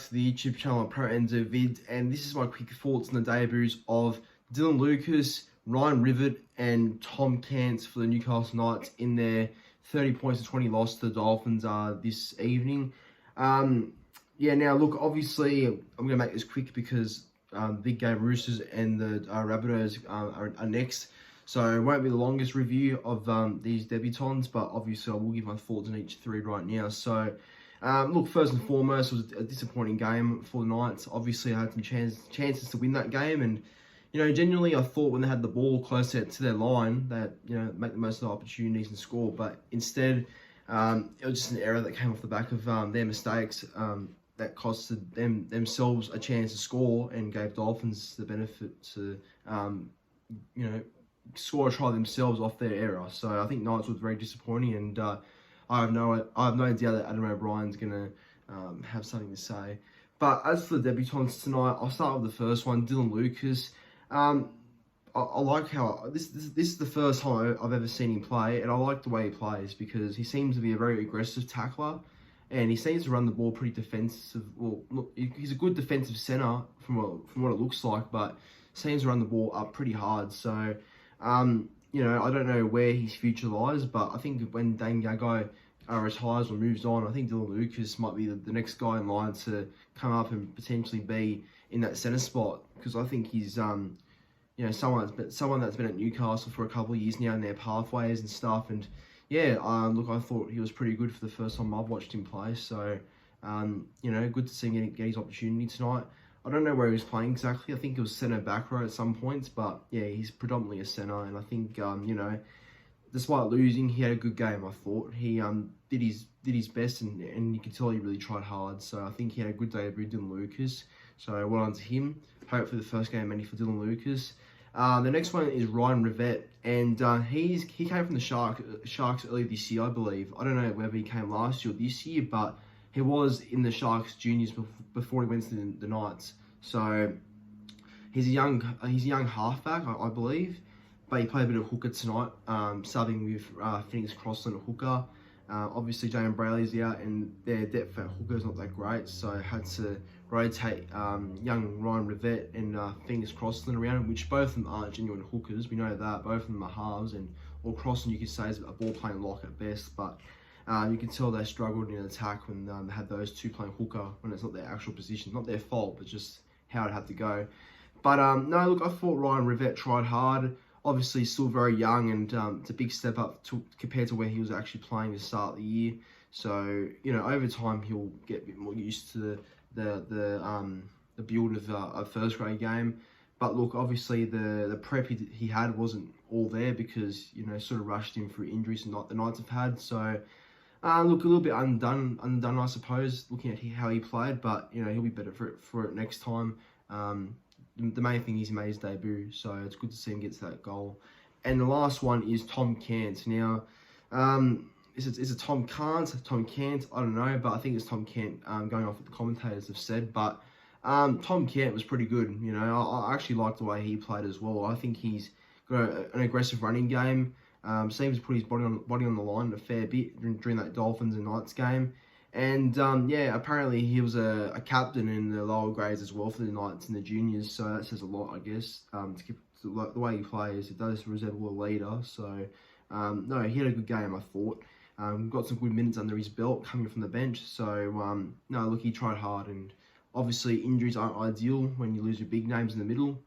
to the YouTube channel Pro Enzo Vid, and this is my quick thoughts on the debuts of Dylan Lucas, Ryan Rivett and Tom Cant for the Newcastle Knights in their 30 points to 20 loss to the Dolphins this evening. Now look, obviously I'm going to make this quick because Big Game Roosters and the Rabbitohs are next. So it won't be the longest review of these debutants, but obviously I will give my thoughts on each three right now. So look, first and foremost, it was a disappointing game for the Knights. Obviously I had some chances to win that game, and genuinely I thought when they had the ball closer to their line that, make the most of the opportunities and score, but instead it was just an error that came off the back of their mistakes that costed themselves a chance to score and gave Dolphins the benefit to, score a try themselves off their error. So I think Knights was very disappointing, and I have no idea that Adam O'Brien's gonna have something to say. But as for the debutants tonight, I'll start with the first one, Dylan Lucas. I like how this is the first time I've ever seen him play, and I like the way he plays because he seems to be a very aggressive tackler, and he seems to run the ball pretty defensive. Well, look, he's a good defensive centre from what it looks like, but seems to run the ball up pretty hard. So, I don't know where his future lies, but I think when Dane Gagai retires or moves on, I think Dylan Lucas might be the next guy in line to come up and potentially be in that centre spot, because I think he's someone that's been at Newcastle for a couple of years now in their pathways and stuff. And look, I thought he was pretty good for the first time I've watched him play. So good to see him get his opportunity tonight. I don't know where he was playing exactly. I think it was centre back row at some points, but yeah, he's predominantly a centre. And I think despite losing, he had a good game. I thought he did his best, and you could tell he really tried hard. So I think he had a good debut, Dylan Lucas. So well done to him. Hopefully the first game ending for Dylan Lucas. The next one is Ryan Rivett, and he came from the Sharks earlier this year, I believe. I don't know whether he came last year or this year, but he was in the Sharks juniors before he went to the Knights. So he's a young halfback, I believe, but he played a bit of hooker tonight, subbing with Phoenix Crossland at hooker. Obviously Jalen Brayley's out, and their depth at hooker is not that great, so I had to rotate young Ryan Rivett and Phoenix Crossland around, which both of them aren't genuine hookers. We know that both of them are halves, or Crossland you could say is a ball playing lock at best, but you can tell they struggled in attack when they had those two playing hooker when it's not their actual position. Not their fault, but just how it had to go. But no, look, I thought Ryan Rivett tried hard. Obviously, still very young, and it's a big step up compared to where he was actually playing to start the year. So, over time he'll get a bit more used to the build of a first grade game. But look, obviously the prep he had wasn't all there because sort of rushed him through injuries and the Knights have had. So look, a little bit undone, I suppose, looking at how he played. But he'll be better for it next time. The main thing is he made his debut, so it's good to see him get to that goal. And the last one is Tom Cant. Now, is it Tom Cant? Tom Cant? I don't know, but I think it's Tom Cant, going off what the commentators have said. But Tom Cant was pretty good. I actually like the way he played as well. I think he's got an aggressive running game. Seems to put his body on the line a fair bit during that Dolphins and Knights game. And apparently he was a captain in the lower grades as well for the Knights and the juniors. So that says a lot, I guess. The way he plays, it does resemble a leader. So no, he had a good game, I thought. Got some good minutes under his belt coming from the bench. So no, look, he tried hard, and obviously injuries aren't ideal when you lose your big names in the middle.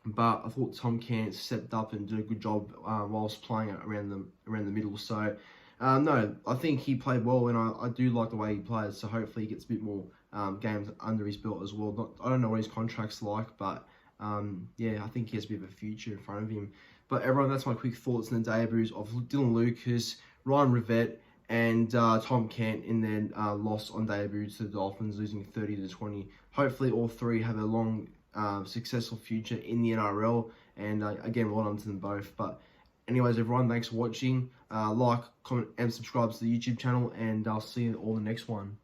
But I thought Tom Cant stepped up and did a good job whilst playing around the middle. So no, I think he played well, and I do like the way he plays. So hopefully he gets a bit more games under his belt as well. I don't know what his contract's like, but I think he has a bit of a future in front of him. But everyone, that's my quick thoughts on the debuts of Dylan Lucas, Ryan Rivett, and Tom Cant in their loss on debut to the Dolphins, losing 30-20. Hopefully all three have a long, successful future in the NRL, and again, well done to them both. But anyways, everyone, thanks for watching. Like, comment, and subscribe to the YouTube channel, and I'll see you all in the next one.